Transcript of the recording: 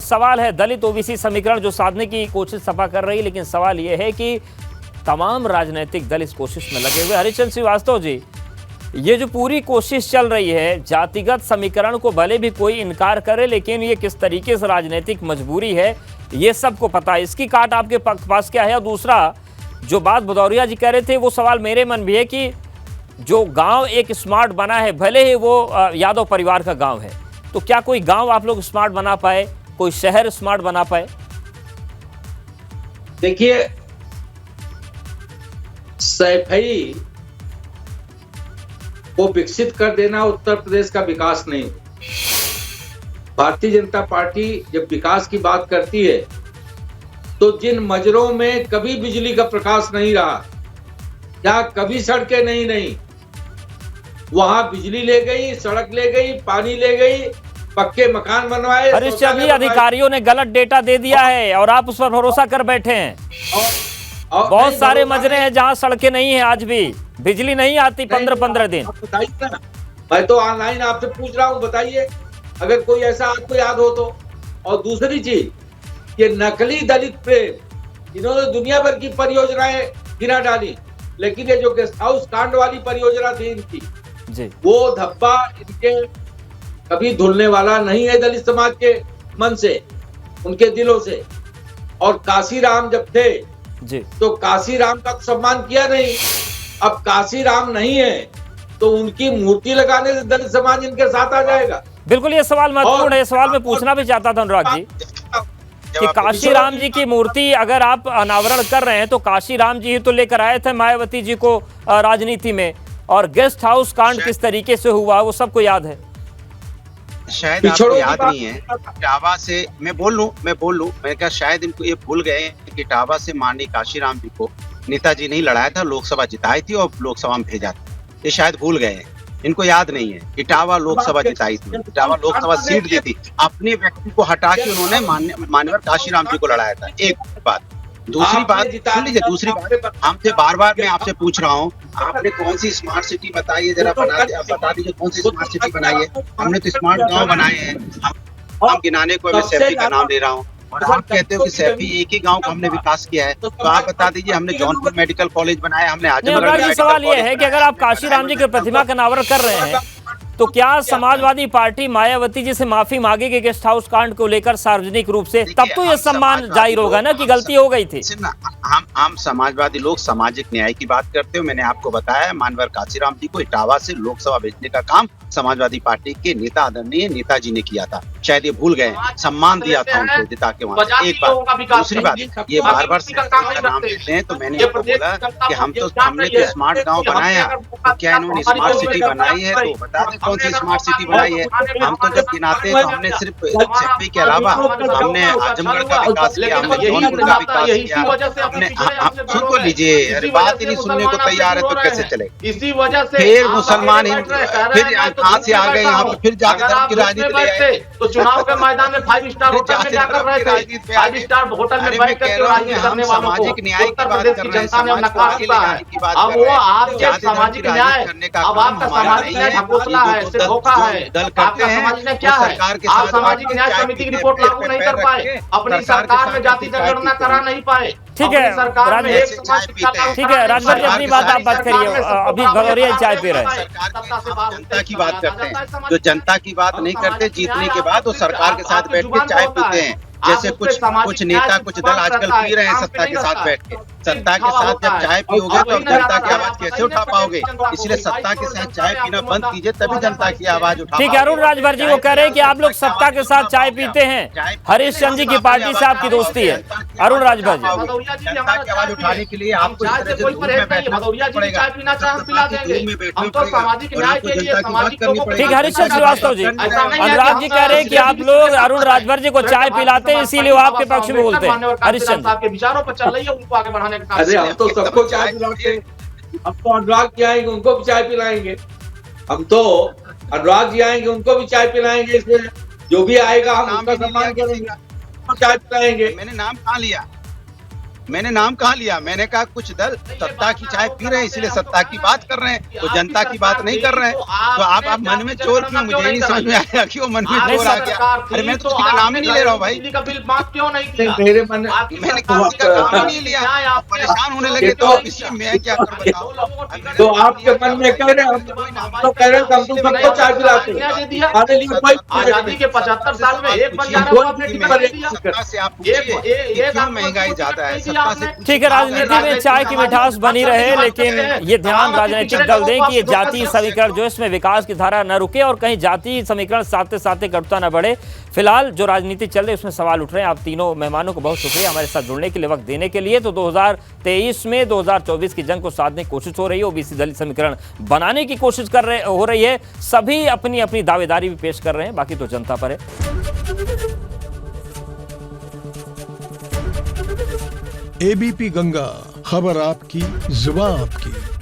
सवाल है दलित ओबीसी समीकरण जो साधने की कोशिश सपा कर रही है, लेकिन सवाल यह है कि तमाम राजनीतिक दल इस कोशिश में लगे हुए। हरिश्चंद्र श्रीवास्तव जी, ये जो पूरी कोशिश चल रही है जातिगत समीकरण को भले भी कोई इनकार करे, लेकिन ये किस तरीके से राजनीतिक मजबूरी है ये सबको पता है। इसकी काट आपके पास क्या है? और दूसरा जो बात भदौरिया जी कह रहे थे वो सवाल मेरे मन भी है कि जो गांव एक स्मार्ट बना है, भले ही वो यादव परिवार का गांव है, तो क्या कोई गांव आप लोग स्मार्ट बना पाए, कोई शहर स्मार्ट बना पाए? देखिए, सैफई को विकसित कर देना उत्तर प्रदेश का विकास नहीं। भारतीय जनता पार्टी जब विकास की बात करती है तो जिन मजरों में कभी बिजली का प्रकाश नहीं रहा, जहां कभी सड़कें नहीं, वहां बिजली ले गई, सड़क ले गई, पानी ले गई, पक्के मकान बनवाए। हरिश्चंद्र जी, अधिकारियों ने गलत डेटा दे दिया है और आप उस पर भरोसा कर बैठे हैं। और बहुत सारे मजरे हैं जहां सड़कें नहीं है, आज भी बिजली नहीं आती 15-15 दिन। बताइए ना, मैं तो ऑनलाइन आपसे पूछ रहा हूं, बताइए अगर कोई ऐसा आपको याद हो तो। और दूसरी चीज, ये नकली दलित प्रेम, इन्होंने दुनिया भर की परियोजनाएं गिरा डाली, लेकिन ये जो गेस्ट हाउस कांड वाली परियोजना थी इनकी जी, वो धब्बा इनके कभी धुलने वाला नहीं है दलित समाज के मन से, उनके दिलों से। और काशीराम जब थे जी, तो काशीराम का सम्मान किया नहीं। अब काशीराम नहीं है तो उनकी मूर्ति लगाने से दलित समाज इनके साथ आ जाएगा। बिल्कुल, ये सवाल महत्वपूर्ण है। सवाल मैं पूछना भी चाहता था अनुराग जी कि काशीराम जी की मूर्ति अगर आप अनावरण कर रहे हैं तो काशीराम जी ही तो लेकर आए थे मायावती जी को राजनीति में, और गेस्ट हाउस कांड किस तरीके से हुआ वो सबको याद है। शायद आपको याद नहीं है, इटावा से मैं बोल लूं, मैं क्या शायद इनको ये भूल गए कि इटावा से माननीय काशीराम जी को नेताजी नहीं लड़ाया था, लोकसभा जिताई थी और लोकसभा में भेजा था। ये शायद भूल गए हैं, इनको याद नहीं है। इटावा लोकसभा जिताई थी, इटावा लोकसभा सीट दी थी, अपने व्यक्ति को हटा के उन्होंने माननीय काशीराम जी को लड़ाया था। एक बात। दूसरी बात सुन लीजिए, दूसरी बात हमसे बार मैं आपसे पूछ रहा हूँ, आपने कौन सी स्मार्ट सिटी बताई है, जरा बता दीजिए कौन सी स्मार्ट सिटी बनाई है। हमने तो स्मार्ट गांव बनाए हैं, हम गिनाने को मैं सैफी का नाम ले रहा हूँ और आप कहते हो कि सैफी एक ही गांव का हमने विकास किया है। तो आप बता दीजिए, हमने जौनपुर मेडिकल कॉलेज बनाया, हमने आजमगढ़। सवाल ये है कि अगर आप काशीराम जी की प्रतिमा का अनावरण कर रहे हैं तो क्या समाजवादी पार्टी मायावती जी से माफी मांगेगी गेस्ट हाउस कांड को लेकर सार्वजनिक रूप से? तब तो ये सम्मान जाहिर होगा ना कि गलती हो गई थी। हम समाजवादी लोग सामाजिक न्याय की बात करते हो। मैंने आपको बताया मानवर काशीराम जी को इटावा से लोकसभा भेजने का काम समाजवादी पार्टी के नेता आदरणीय नेताजी ने किया था। शायद ये भूल गए, सम्मान दिया था उनको जिता के वहां से। एक बात। दूसरी बात, ये बार का नाम लेते हैं तो मैंने आपको बोला कि हमने तो स्मार्ट गाँव बनाया, तो क्या इन्होंने स्मार्ट सिटी बनाई है? तो बता दें कौन सी स्मार्ट सिटी बनाई है। हम तो जब गिनाते हैं तो हमने सिर्फ सैफई के अलावा हमने आजमगढ़ का विकास किया, हमने जौनपुर का विकास किया, हमने सुन तो लीजिए, अरे बात ही नहीं सुनने को तैयार है तो कैसे चले। इसी वजह से फिर मुसलमान फिर कहाँ से आ गए यहाँ पे, फिर जाकर की राजनीति ले आए। तो चुनाव के मैदान में 5 स्टार होटल में जाकर रहे थे, 5 स्टार होटल में बैठ कर राजनीति करने वालों को उत्तर प्रदेश की जनता ने नकार दिया है। अब वो आपके सामाजिक न्याय, अब आपका सामाजिक न्याय ढकोसला है, सिर्फ धोखा है। आपका सामाजिक न्याय क्या है? आप सामाजिक न्याय समिति की रिपोर्ट लागू नहीं कर पाए, अपनी सरकार में जाति जनगणना करा नहीं पाए। ठीक है ठीक है राजभर जी, अपनी बात आप बात करिए। अभी भदौरिया चाय पी रहे हैं। जनता की बात करते हैं, जो जनता की बात नहीं करते जीतने के बाद वो सरकार के साथ बैठ के चाय पीते हैं। जैसे कुछ नेता कुछ दल आजकल पी रहे हैं सत्ता के साथ बैठ के। सत्ता के साथ जब चाय पियोगे तो जनता की आवाज कैसे उठा पाओगे? इसलिए सत्ता के साथ चाय पीना बंद कीजिए, तभी जनता की आवाज उठा। ठीक है, अरुण राजभर जी वो कह रहे हैं कि आप लोग सत्ता के साथ चाय पीते हैं, हरीशचंद्र जी की पार्टी से आपकी दोस्ती है। अरुण राजभर जी, जनता की आवाज उठाने के लिए आपको इस तरह से धूप में बैठना पड़ेगा। ठीक है हरीशचंद्र श्रीवास्तव जी, अनुराग जी कह रहे हैं कि आप लोग अरुण राजभर जी को चाय पिलाते हैं, इसीलिए वो आपके पक्ष में बोलते हैं। हरीशचंद्र आपके विचारों पर चल रही है, उनको आगे बढ़ाने का। अरे हम तो सबको चाय पिलाते हैं, हम तो अनुराग जी आएंगे उनको भी चाय पिलाएंगे, हम तो अनुराग जी आएंगे उनको भी चाय पिलाएंगे। इसमें जो भी आएगा हम उसका सम्मान करेंगे, चाय पिलाएंगे। मैंने नाम कहाँ लिया? मैंने नाम कहाँ लिया? मैंने कहा कुछ दल सत्ता की चाय पी रहे हैं इसलिए सत्ता की बात कर रहे हैं, तो जनता की बात नहीं कर रहे हैं। तो आप मन में चोर क्यों? मुझे नहीं समझ में आया कि वो मन में चोर आ गया। अरे मैं तो किसी का नाम ही नहीं ले रहा हूँ भाई, बिजली का बिल माफ क्यों नहीं किया? मेरे मन मैंने किसी का नाम ही नहीं लिया। परेशान होने लगे तो इसमें मैं क्या कर बताऊँ? तो आपके मन में कह रहे हैं, हम तो कह रहे हैं कि हम तो सबको चाय पिलाते हैं। हमारे लिए कोई आजादी के 75 साल में एक बंजारा को आपने टिकट नहीं दिया। सत्ता से आप पूछिए क्यों महंगाई ज्यादा है? सत्ता से ठीक है, राजनीति में चाय की मिठास बनी रहे, लेकिन ये ध्यान राजनीतिक दल दें कि ये जातीय समीकरण जो इसमें विकास की धारा न रुके और कहीं जातीय समीकरण साथते साथते कटुता न बढ़े। फिलहाल जो राजनीति चल रही है उसमें सवाल उठ रहे हैं। आप तीनों मेहमानों को बहुत शुक्रिया हमारे साथ जुड़ने के लिए, वक्त देने के लिए। तो 2023 में 2024 की जंग को साधने की कोशिश हो रही है, ओबीसी दलित समीकरण बनाने की कोशिश हो रही है। सभी अपनी अपनी दावेदारी भी पेश कर रहे हैं, बाकी तो जनता पर है। एबीपी गंगा, खबर आपकी, जुबान आपकी।